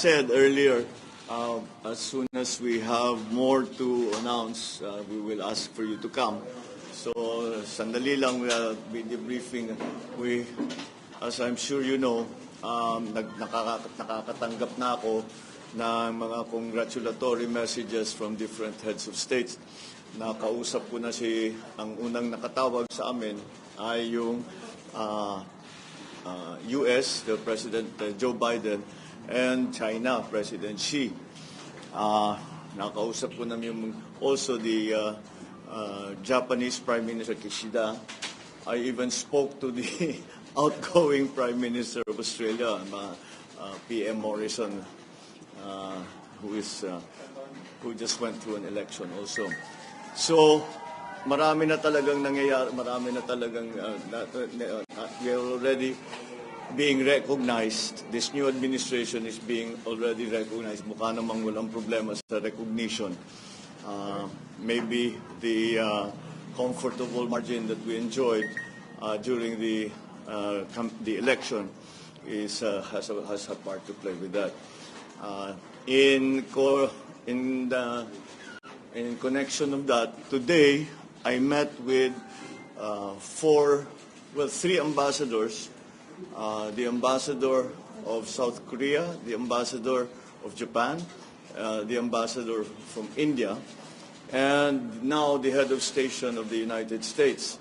said earlier, as soon as we have more to announce, we will ask for you to come. So, sandali lang, we will be debriefing. As I'm sure you know, nakakatanggap na ako ng mga congratulatory messages from different heads of states. Nakausap ko na ang unang nakatawag sa amin ay yung US, the President Joe Biden, and China, President Xi. Nakausap ko na also the Japanese Prime Minister Kishida. I even spoke to the outgoing Prime Minister of Australia, PM Morrison, who just went through an election also. So, marami na talagang nangyayari, marami na talagang we are already being recognized. This new administration is being already recognized. Mukha namang walang problema sa recognition. Maybe the comfortable margin that we enjoyed during the election has a part to play with that. In connection of that, today I met with three ambassadors, the ambassador of South Korea, the ambassador of Japan, the ambassador from India, and now the head of station of the United States,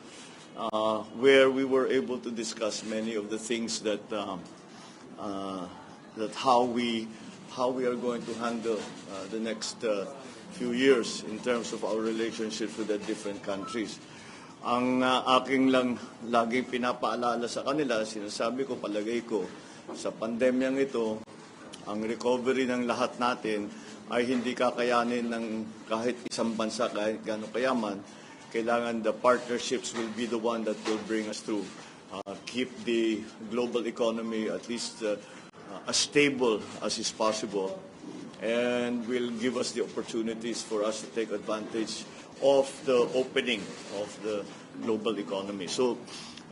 where we were able to discuss many of the things that how we are going to handle the next few years in terms of our relationships with the different countries. Ang aking lang laging pinapaalala sa kanila, sinasabi ko, palagay ko, sa pandemyang ito, ang recovery ng lahat natin ay hindi kakayanin ng kahit isang bansa, kahit gaano kayaman. Kailangan the partnerships will be the one that will bring us through. Keep the global economy at least as stable as is possible, and will give us the opportunities for us to take advantage of the opening of the global economy. So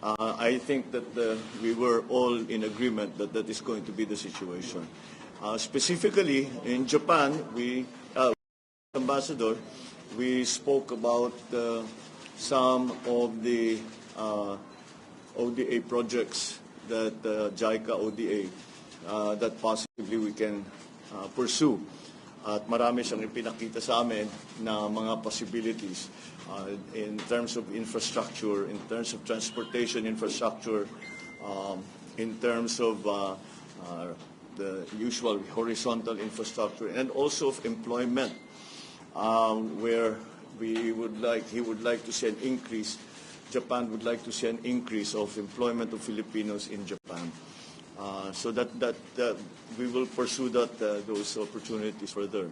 I think that we were all in agreement that that is going to be the situation. Specifically, in Japan, Ambassador, we spoke about some of the ODA projects that JICA ODA that possibly we can pursue. At marami siyang ipinakita sa amin na mga possibilities in terms of infrastructure, in terms of transportation infrastructure, in terms of the usual horizontal infrastructure, and also of employment, where he would like to see an increase. Japan would like to see an increase of employment of Filipinos in Japan. So that we will pursue those opportunities further.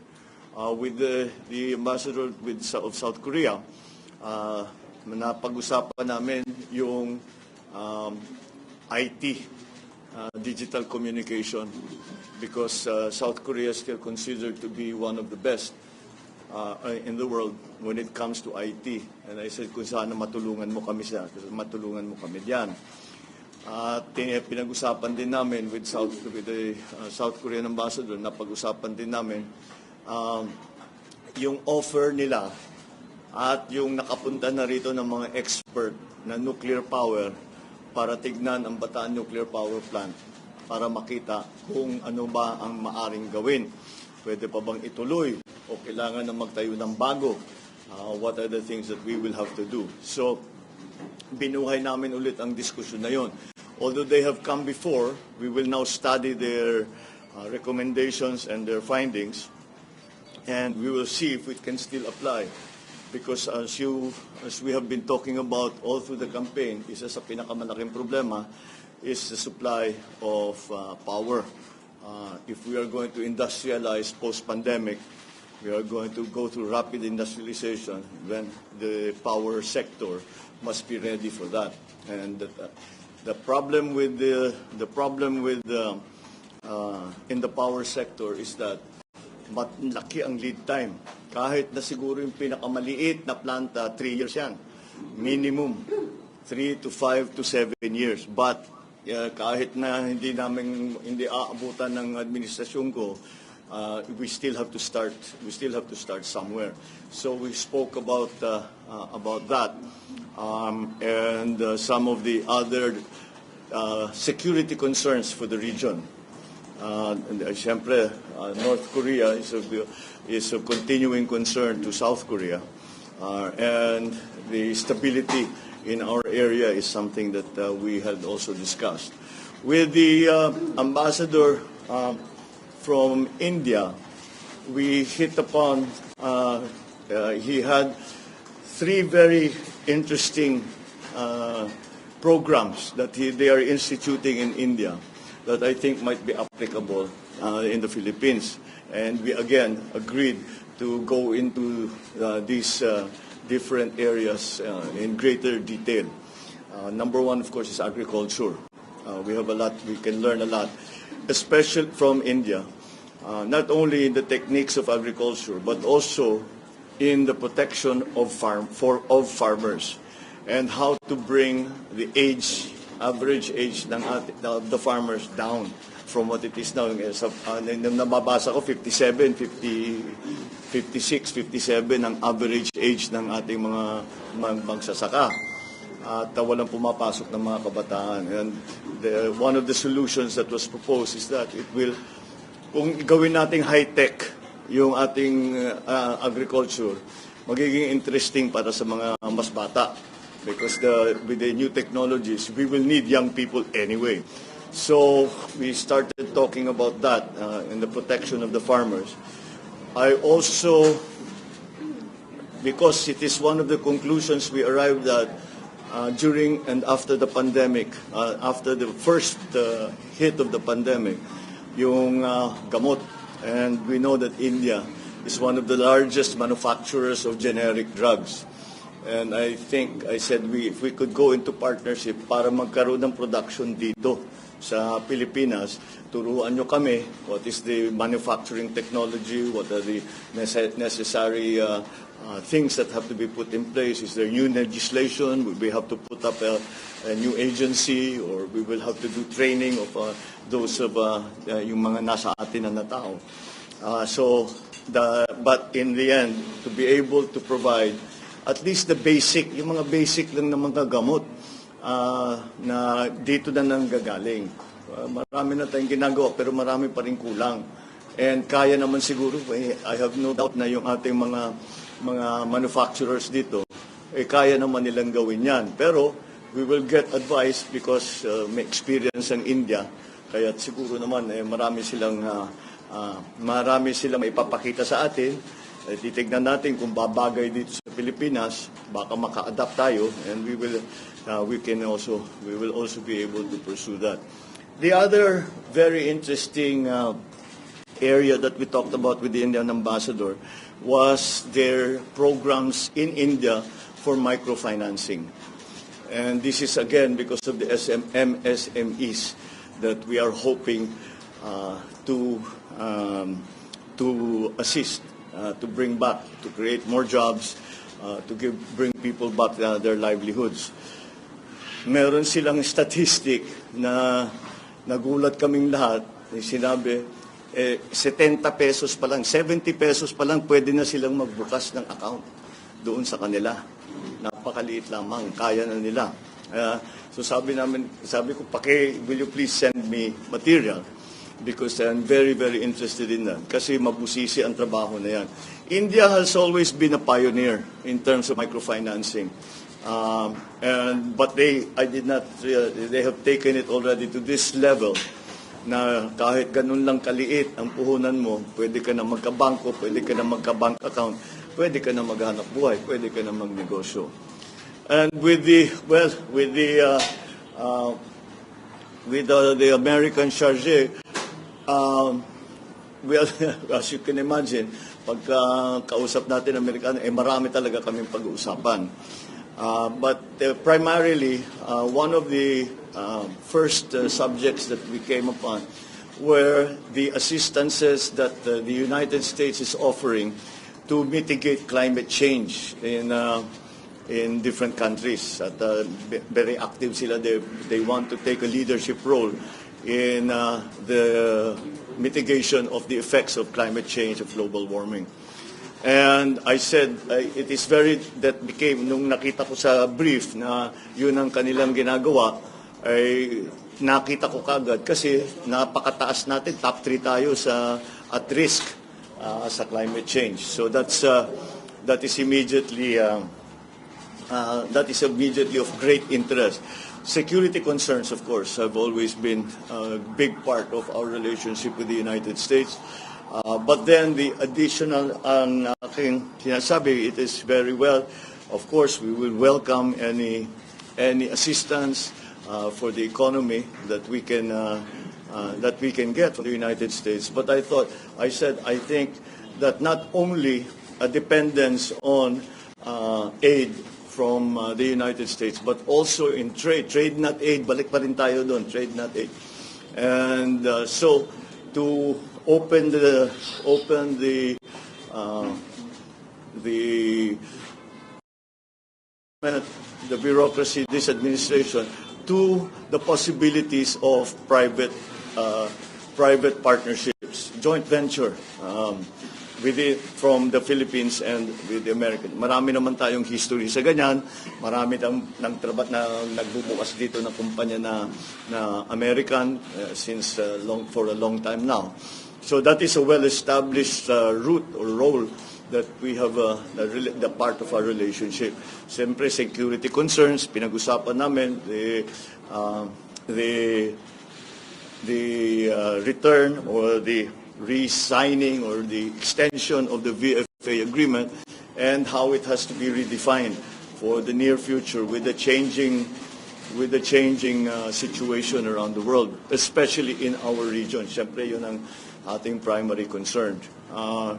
With the ambassador of South Korea, napag-usapan namin yung IT, digital communication, because South Korea is still considered to be one of the best in the world when it comes to IT. And I said, kung sana matulungan mo kami diyan. Pinag-usapan din namin with the South Korean ambassador, napag-usapan din namin yung offer nila at yung nakapunta na rito ng mga expert na nuclear power para tignan ang Bataan Nuclear Power Plant para makita kung ano ba ang maaring gawin. Pwede pa bang ituloy o kailangan na magtayo ng bago? What are the things that we will have to do? So, binuhay namin ulit ang diskusyon na yon. Although they have come before, we will now study their recommendations and their findings, and we will see if it can still apply. Because as we have been talking about all through the campaign, isa sa pinakamalaking problema is the supply of power. If we are going to industrialize post-pandemic, we are going to go through rapid industrialization, then the power sector must be ready for that. And the problem with in the power sector is that laki ang lead time. Kahit na siguro yung pinakamaliit na planta, 3 years yan. Minimum, 3 to 5 to 7 years. But kahit na hindi aabutan ng administrasyon ko, we still have to start somewhere. So we spoke about that, and some of the other security concerns for the region. Siyempre, North Korea is a continuing concern to South Korea, and the stability in our area is something that we had also discussed. With the ambassador from India, we hit upon, he had three very interesting programs that they are instituting in India that I think might be applicable in the Philippines. And we again agreed to go into these different areas in greater detail. Number one, of course, is agriculture. We have a lot, we can learn a lot, especially from India, not only in the techniques of agriculture, but also in the protection of farmers, and how to bring the average age of the farmers down from what it is now. Nababasa ko 57, 56, 57 ang average age ng ating mga magsasaka. At walang pumapasok ng mga kabataan. And one of the solutions that was proposed is that it will, kung gawin nating high-tech yung ating agriculture, magiging interesting para sa mga mas bata. Because with the new technologies, we will need young people anyway. So we started talking about that in the protection of the farmers. I also, because it is one of the conclusions we arrived at during and after the pandemic, after the first hit of the pandemic, yung gamot. And we know that India is one of the largest manufacturers of generic drugs. And I think, I said, if we could go into partnership para magkaroon ng production dito sa Pilipinas, turuan nyo kami what is the manufacturing technology, what are the necessary things that have to be put in place. Is there new legislation? We have to put up a new agency, or we will have to do training of those of yung mga nasa atin na tao. But in the end, to be able to provide at least the basic, yung mga basic lang na mga gamot na dito na nanggagaling. Marami na tayong ginagawa pero marami pa rin kulang. And kaya naman siguro, I have no doubt na yung ating mga manufacturers dito, kaya naman nilang gawin yan. Pero we will get advice because may experience ang India. Kaya siguro naman marami silang maipapakita sa atin. Titignan natin kung babagay dito sa Pilipinas, baka maka-adapt tayo, and we will also be able to pursue that. The other very interesting area that we talked about with the Indian ambassador was their programs in India for microfinancing. And this is again because of the MSMEs that we are hoping to assist. To bring back, to create more jobs, bring people back their livelihoods. Meron silang statistic na nagulat kaming lahat. Sinabi, 70 pesos pa lang, 70 pesos pa lang pwede na silang magbukas ng account doon sa kanila. Napakaliit lamang, kaya na nila. So sabi ko, will you please send me material? Because I'm very, very interested in that. Kasi mabusisi ang trabaho na yan. India has always been a pioneer in terms of microfinancing. But they have taken it already to this level na kahit ganun lang kaliit ang puhunan mo, pwede ka na magkabangko, pwede ka na magka-bank account, pwede ka na maghanap buhay, pwede ka na magnegosyo. And with the American charge, well, as you can imagine, pagka kausap natin Amerikano, marami talaga kaming pag-uusapan. But primarily, one of the first subjects that we came upon were the assistances that the United States is offering to mitigate climate change in in different countries. At very active sila. They want to take a leadership role in the mitigation of the effects of climate change, of global warming. And I said, it is that became, nung nakita ko sa brief na yun ang kanilang ginagawa, ay nakita ko kagad kasi napakataas natin, top 3 tayo at risk sa climate change. So that is immediately of great interest. Security concerns, of course, have always been a big part of our relationship with the United States. But then the additional ang aking sinasabi, it is very well. Of course, we will welcome any assistance for the economy that we can get from the United States. But I think that not only a dependence on aid from the United States, but also in trade not aid. Balik pa rin tayo doon, trade not aid. And so to open the bureaucracy, this administration, to the possibilities of private partnerships, joint venture from the Philippines and with the American. Marami naman tayong history sa ganyan. Marami nagbubukas dito na kumpanya na American for a long time now. So that is a well-established route or role that we have the part of our relationship. Siyempre, security concerns, pinag-usapan namin, the return or the re-signing or the extension of the VFA agreement and how it has to be redefined for the near future with the changing situation around the world, especially in our region. Siyempre, yun ang ating primary concern. So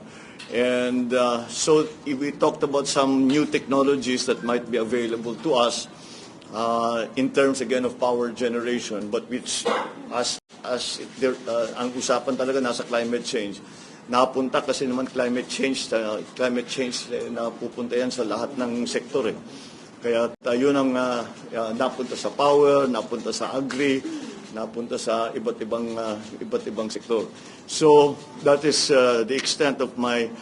we talked about some new technologies that might be available to us in terms again of power generation, but which ang usapan talaga nasa climate change. Napunta kasi naman climate change na pupunta yan sa lahat ng sektor. Kaya yun ang napunta sa power, napunta sa agri, napunta sa iba't ibang sektor. So that is the extent of my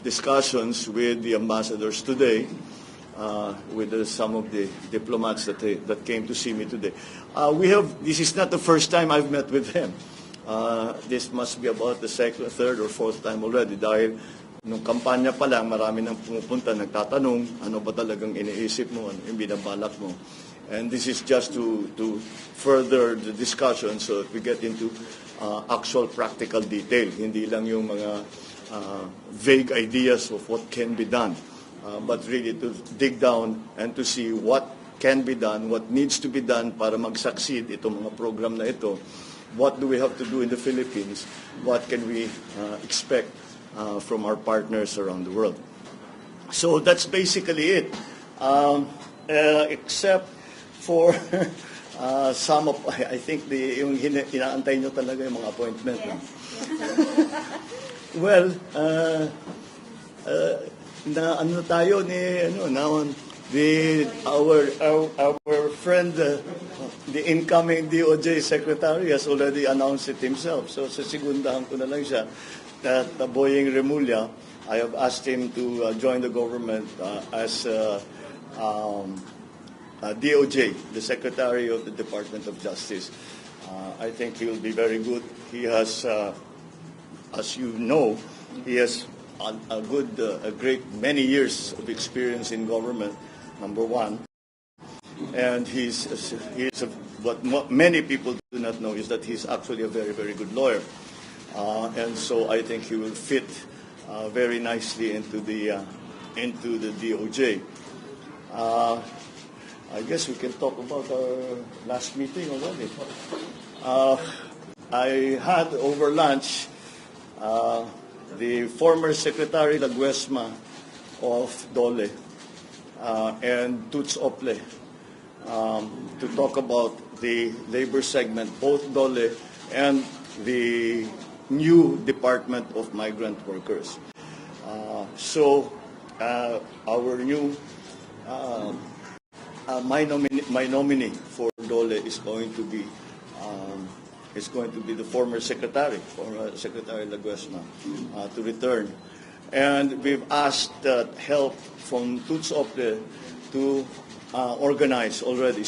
discussions with the ambassadors today, with some of the diplomats that came to see me today. This is not the first time I've met with them. This must be about the second, third, or fourth time already. Dahil nung kampanya pa lang, marami nang pumupunta, nagtatanong, ano ba talagang iniisip mo, ano yung binabalak mo. And this is just to further the discussion so that we get into actual practical detail. Hindi lang yung mga vague ideas of what can be done, but really to dig down and to see what can be done, what needs to be done para mag-succeed itong mga program na ito. What do we have to do in the Philippines? What can we expect from our partners around the world? So that's basically it. Except for some of, I think yung inaantay nyo talaga yung mga appointment. No? Well, na ano tayo ni our friend, the incoming DOJ secretary has already announced it himself. So sa segundahan ko na lang siya that Boying Remulla, I have asked him to join the government as DOJ, the Secretary of the Department of Justice. I think he will be very good. He has, as you know, he has a great many years of experience in government, number one. And what many people do not know is that he's actually a very, very good lawyer. And so I think he will fit very nicely into the DOJ. I guess we can talk about our last meeting already. I had over lunch the former Secretary Laguesma of DOLE and Toots Ople to talk about the labor segment, both DOLE and the new Department of Migrant Workers. So our new my nominee for Dole is going to be the former Secretary Laguesma, to return. And we've asked help from Tuts Opre to organize already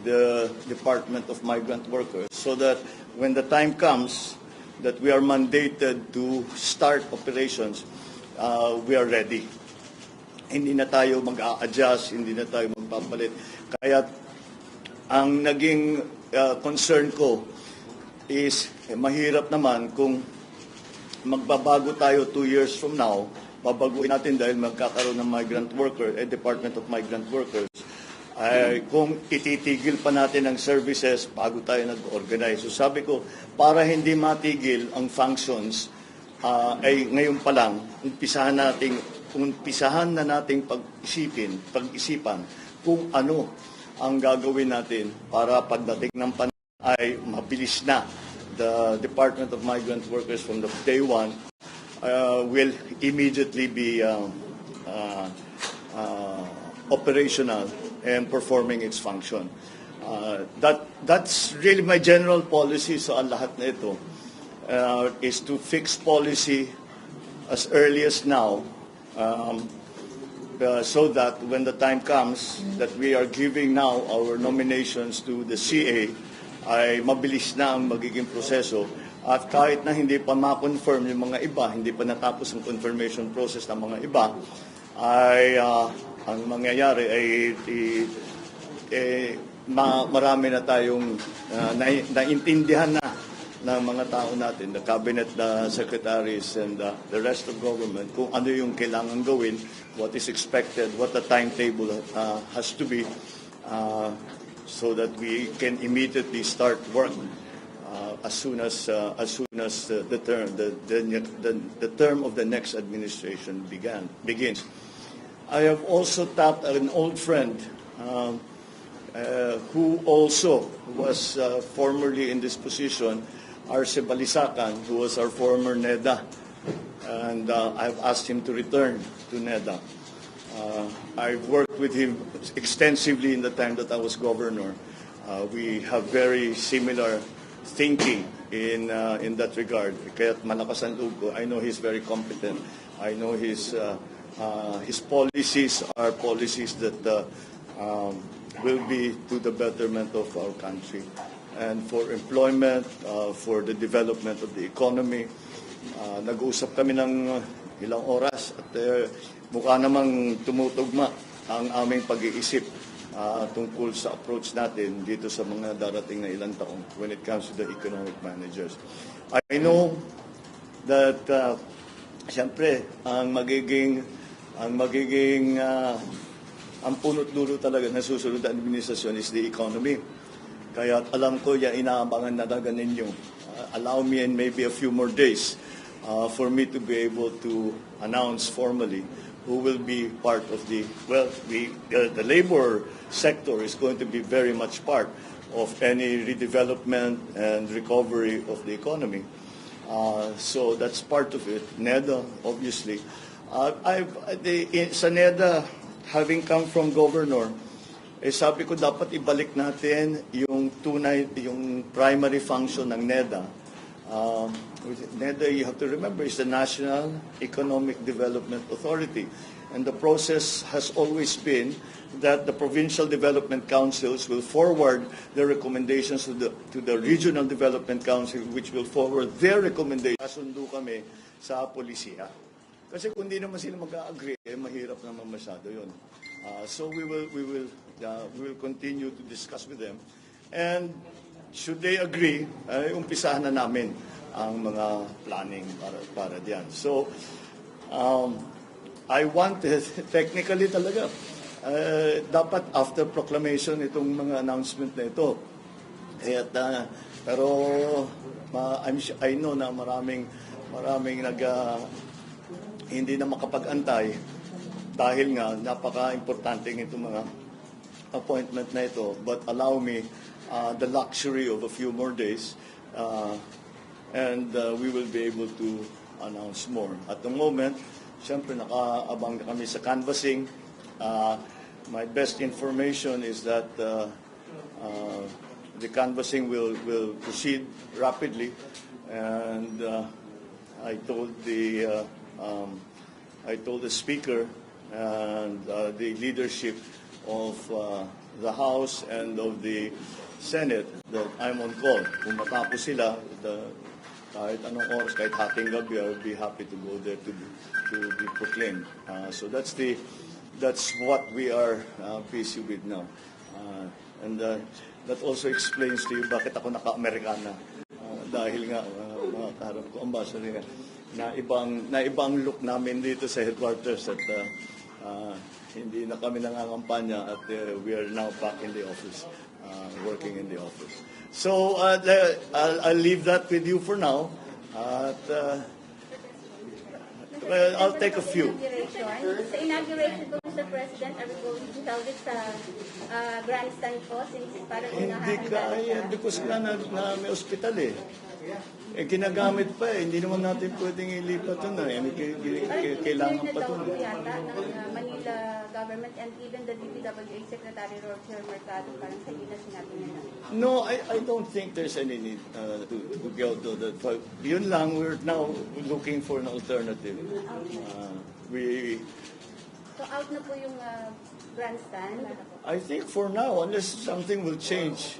the Department of Migrant Workers, so that when the time comes that we are mandated to start operations, we are ready. Hindi na tayo mag-a-adjust, hindi na tayo magpapalit. Kaya ang naging concern ko is mahirap naman kung magbabago tayo 2 years from now, babaguhin natin dahil magkakaroon ng migrant worker, Department of Migrant Workers, kung ititigil pa natin ang services bago tayo nag-organize. So sabi ko, para hindi matigil ang functions, ay ngayon pa lang, umpisahan na nating pag-isipan kung ano ang gagawin natin para pagdating ng panahon ay mabilis na. The Department of Migrant Workers from the day one will immediately be operational and performing its function. That's really my general policy sa lahat na ito, is to fix policy as early as now, so that when the time comes that we are giving now our nominations to the CA, ay mabilis na ang magiging proseso. At kahit na hindi pa ma-confirm yung mga iba, hindi pa natapos ang confirmation process ng mga iba, ay ang mangyayari ay marami na tayong naintindihan na ng mga tao natin, the cabinet secretaries and the rest of government, kung ano yung kailangan gawin, what is expected, what the timetable has to be, so that we can immediately start work as soon as the term of the next administration begins. I have also tapped an old friend who also was formerly in this position, Arce Balisacan, who was our former NEDA, and I've asked him to return to NEDA. I've worked with him extensively in the time that I was governor. We have very similar thinking in that regard. Kaya't malakas ang loob ko. I know he's very competent. I know his policies are policies that will be to the betterment of our country and for employment, for the development of the economy. Nag-uusap kami ng ilang oras at mukha namang tumutugma ang aming pag-iisip tungkol sa approach natin dito sa mga darating na ilang taon when it comes to the economic managers. I know that siyempre ang punot dulo talaga na susunod na administrasyon is the economy. Kaya alam ko yung inaabangan na talaga ninyo. Allow me and maybe a few more days for me to be able to announce formally who will be part of the labor sector is going to be very much part of any redevelopment and recovery of the economy. So that's part of it. NEDA, obviously. Sa NEDA, having come from governor, sabi ko dapat ibalik natin yung primary function ng NEDA. NEDA, you have to remember, is the National Economic Development Authority. And the process has always been that the provincial development councils will forward their recommendations to the regional development council, which will forward their recommendations. Kasundo kami sa polisiya. Kasi kung di naman sila mag-agree, mahirap naman masyado yun. So we will continue to discuss with them. And should they agree, umpisahan na namin ang mga planning para diyan. So I wanted, technically talaga, dapat after proclamation itong mga announcement na ito. Pero I know na maraming hindi na makapag-antay dahil nga napaka-importante itong mga appointment na ito. But allow me the luxury of a few more days and we will be able to announce more. At the moment, siyempre nakaabang na kami sa canvassing. My best information is that the canvassing will proceed rapidly, and I told the speaker and the leadership of the House and of the Senate that I'm on call. Kung matapos sila, kahit anong oras, kahit hating gabi, I will be happy to go there to be proclaimed. So that's what we are busy with now. And that also explains to you bakit ako naka-Amerikana. Dahil nga, mga kaharap ko, ambassador, na ibang look namin dito sa headquarters at hindi na kami nangangampanya at we are now back in the office, working in the office. So I'll leave that with you for now. I'll take a few. Sa inauguration po, Mr. President, are we going to hold it sa grandstand po since para Hindi kaya, because na may ospital eh. Ginagamit pa eh. Hindi naman natin pwedeng ilipat ito na. Kailangan pa ito. Yata ng Manila government and even the DPWA Secretary Roger Mercado, parang sa na sinabi nila. No, I don't think there's any need to go to that. But yun lang, we're now looking for an alternative. So out na po yung grandstand? I think for now, unless something will change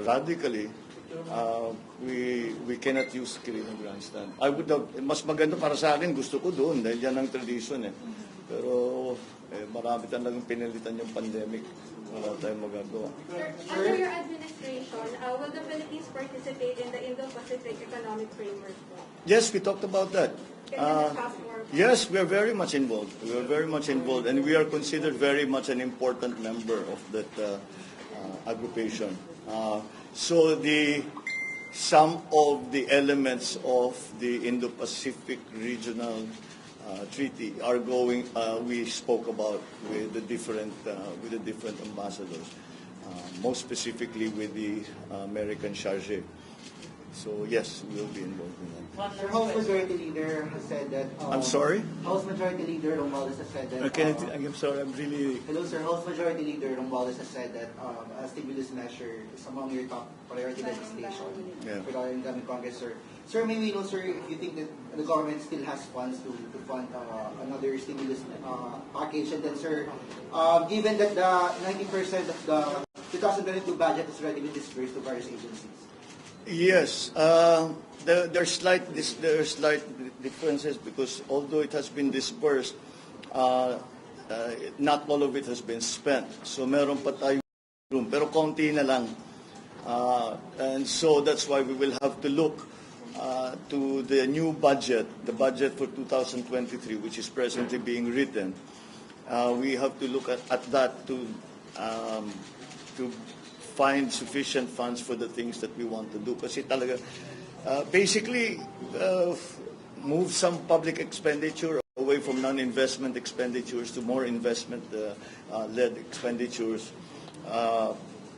radically, we cannot use Quirino Grandstand. I would have, mas maganda para sa akin, gusto ko doon dahil yan ang tradition eh. Pero marami talagang pinilitan yung pandemic. Wala tayong magagawa. Sir, under your administration, will the Philippines participate in the Indo-Pacific Economic Framework? Yes, we talked about that. Can you discuss more? Yes, we are very much involved. We are very much involved, and we are considered very much an important member of that aggregation. So some of the elements of the Indo-Pacific Regional Treaty are going. We spoke about with the different ambassadors, most specifically with the American charge. So yes, we will be involved in that. Sir, House Majority Leader has said that. I'm sorry. House Majority Leader Romualdez has said that. Okay, I'm sorry. I'm really. Hello, sir. House Majority Leader Romualdez has said that a stimulus measure is among your top priority legislation regarding the Congress, sir. Sir, may we know, sir, if you think that the government still has funds to fund another stimulus package, and then, sir, given that the 90% of the 2022 budget has already been disbursed to various agencies. Yes, there are slight differences because although it has been disbursed, not all of it has been spent. So meron pa tayong room, pero konti na lang. And so that's why we will have to look to the new budget, the budget for 2023, which is presently being written. We have to look at that to find sufficient funds for the things that we want to do. Kasi talaga, basically, move some public expenditure away from non-investment expenditures to more investment-led expenditures.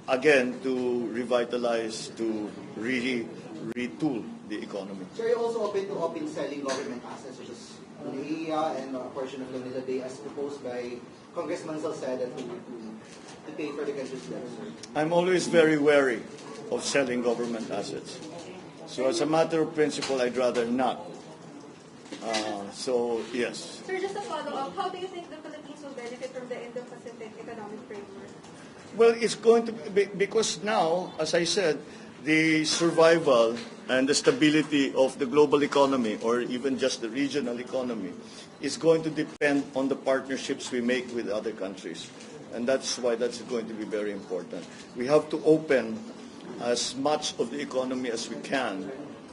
Again, to revitalize, to really retool the economy. Sir, are you also open to selling government assets, such as NAIA and a portion of Manila Bay, as proposed by Congressman Salceda to pay for the country's debt, sir? I'm always very wary of selling government assets. So as a matter of principle, I'd rather not. So, yes. Sir, just a follow-up, how do you think the Philippines will benefit from the Indo-Pacific Economic Framework? Well, it's going to be, because now, as I said, the survival and the stability of the global economy, or even just the regional economy, is going to depend on the partnerships we make with other countries. And that's why that's going to be very important. We have to open as much of the economy as we can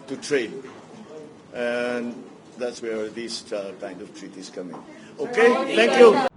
to trade. And that's where these kind of treaties come in. Okay, thank you.